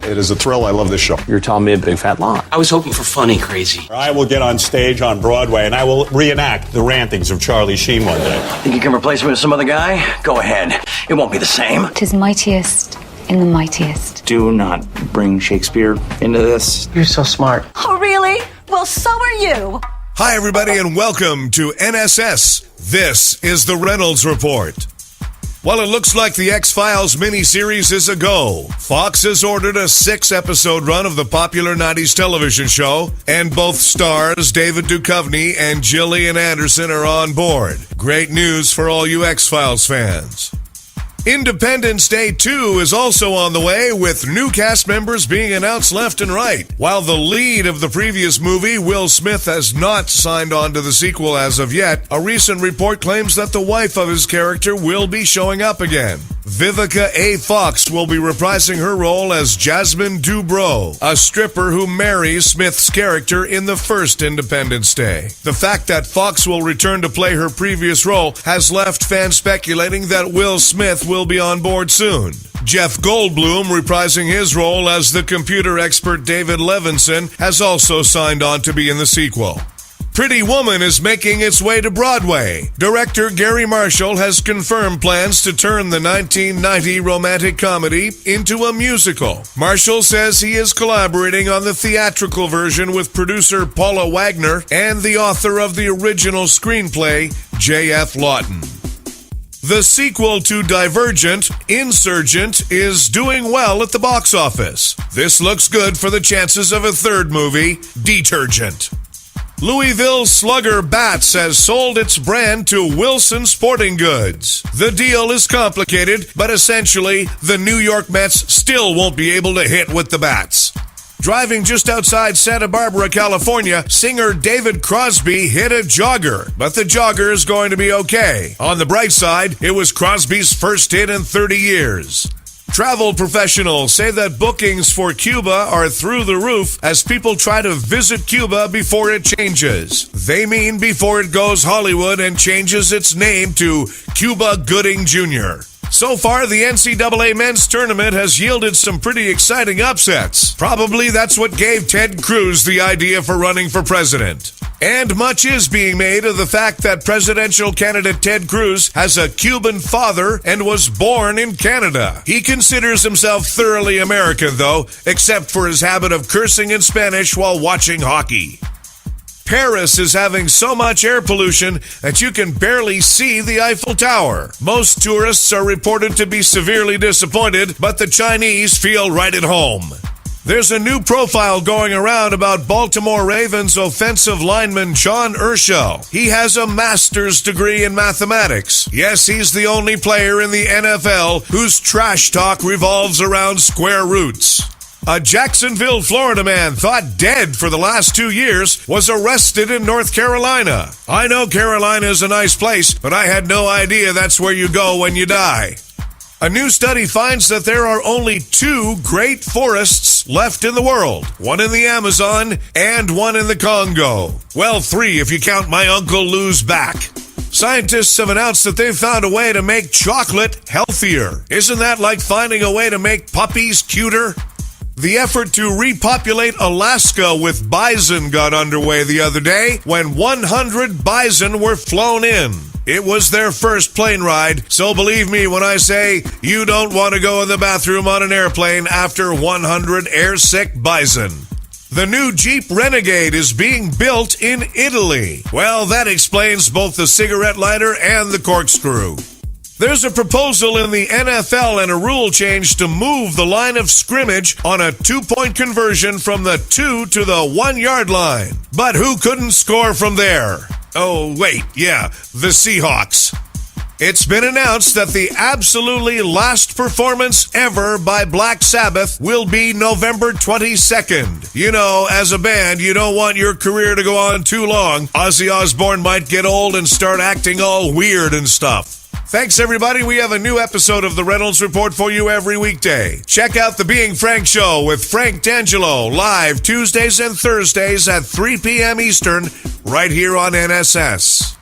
It is a thrill. I love this show. You're telling me a big fat lie. I was hoping for funny crazy. I will get on stage on Broadway and I will reenact the rantings of Charlie Sheen one day. Think you can replace me with some other guy? Go ahead. It won't be the same. 'Tis mightiest in the mightiest. Do not bring Shakespeare into this. You're so smart. Oh, really? Well, so are you. Hi, everybody, and welcome to NSS. This is the Reynolds Report. While it looks like the XFiles miniseries is a go, Fox has ordered a 6-episode run of the popular 90s television show, and both stars David Duchovny and Gillian Anderson are on board. Great news for all you XFiles fans. Independence Day 2 is also on the way, with new cast members being announced left and right. While the lead of the previous movie, Will Smith, has not signed on to the sequel as of yet, a recent report claims that the wife of his character will be showing up again. Vivica A. Fox will be reprising her role as Jasmine Dubrow, a stripper who marries Smith's character in the first Independence Day. The fact that Fox will return to play her previous role has left fans speculating that Will Smith will be on board soon. Jeff Goldblum, reprising his role as the computer expert David Levinson, has also signed on to be in the sequel. Pretty Woman is making its way to Broadway. Director Gary Marshall has confirmed plans to turn the 1990 romantic comedy into a musical. Marshall says he is collaborating on the theatrical version with producer Paula Wagner and the author of the original screenplay, J.F. Lawton. The sequel to Divergent, Insurgent, is doing well at the box office. This looks good for the chances of a third movie, Detergent. Louisville Slugger Bats has sold its brand to Wilson Sporting Goods. The deal is complicated, but essentially, the New York Mets still won't be able to hit with the bats. Driving just outside Santa Barbara, California, singer David Crosby hit a jogger, but the jogger is going to be okay. On the bright side, it was Crosby's first hit in 30 years. Travel professionals say that bookings for Cuba are through the roof as people try to visit Cuba before it changes. They mean before it goes Hollywood and changes its name to Cuba Gooding Jr. So far, the NCAA men's tournament has yielded some pretty exciting upsets. Probably that's what gave Ted Cruz the idea for running for president. And much is being made of the fact that presidential candidate Ted Cruz has a Cuban father and was born in Canada. He considers himself thoroughly American, though, except for his habit of cursing in Spanish while watching hockey. Paris is having so much air pollution that you can barely see the Eiffel Tower. Most tourists are reported to be severely disappointed, but the Chinese feel right at home. There's a new profile going around about Baltimore Ravens offensive lineman John Urschel. He has a master's degree in mathematics. Yes, he's the only player in the NFL whose trash talk revolves around square roots. A Jacksonville, Florida man thought dead for the last 2 years was arrested in North Carolina. I know Carolina is a nice place, but I had no idea that's where you go when you die. A new study finds that there are only 2 great forests left in the world, one in the Amazon and one in the Congo. Well, 3 if you count my Uncle Lou's back. Scientists have announced that they've found a way to make chocolate healthier. Isn't that like finding a way to make puppies cuter? The effort to repopulate Alaska with bison got underway the other day when 100 bison were flown in. It was their first plane ride, so believe me when I say you don't want to go in the bathroom on an airplane after 100 airsick bison. The new Jeep Renegade is being built in Italy. Well, that explains both the cigarette lighter and the corkscrew. There's a proposal in the NFL and a rule change to move the line of scrimmage on a 2-point conversion from the 2 to the 1 yard line. But who couldn't score from there? Oh, wait, yeah, the Seahawks. It's been announced that the absolutely last performance ever by Black Sabbath will be November 22nd. You know, as a band, you don't want your career to go on too long. Ozzy Osbourne might get old and start acting all weird and stuff. Thanks, everybody. We have a new episode of the Reynolds Report for you every weekday. Check out the Being Frank Show with Frank D'Angelo live Tuesdays and Thursdays at 3 p.m. Eastern right here on NSS.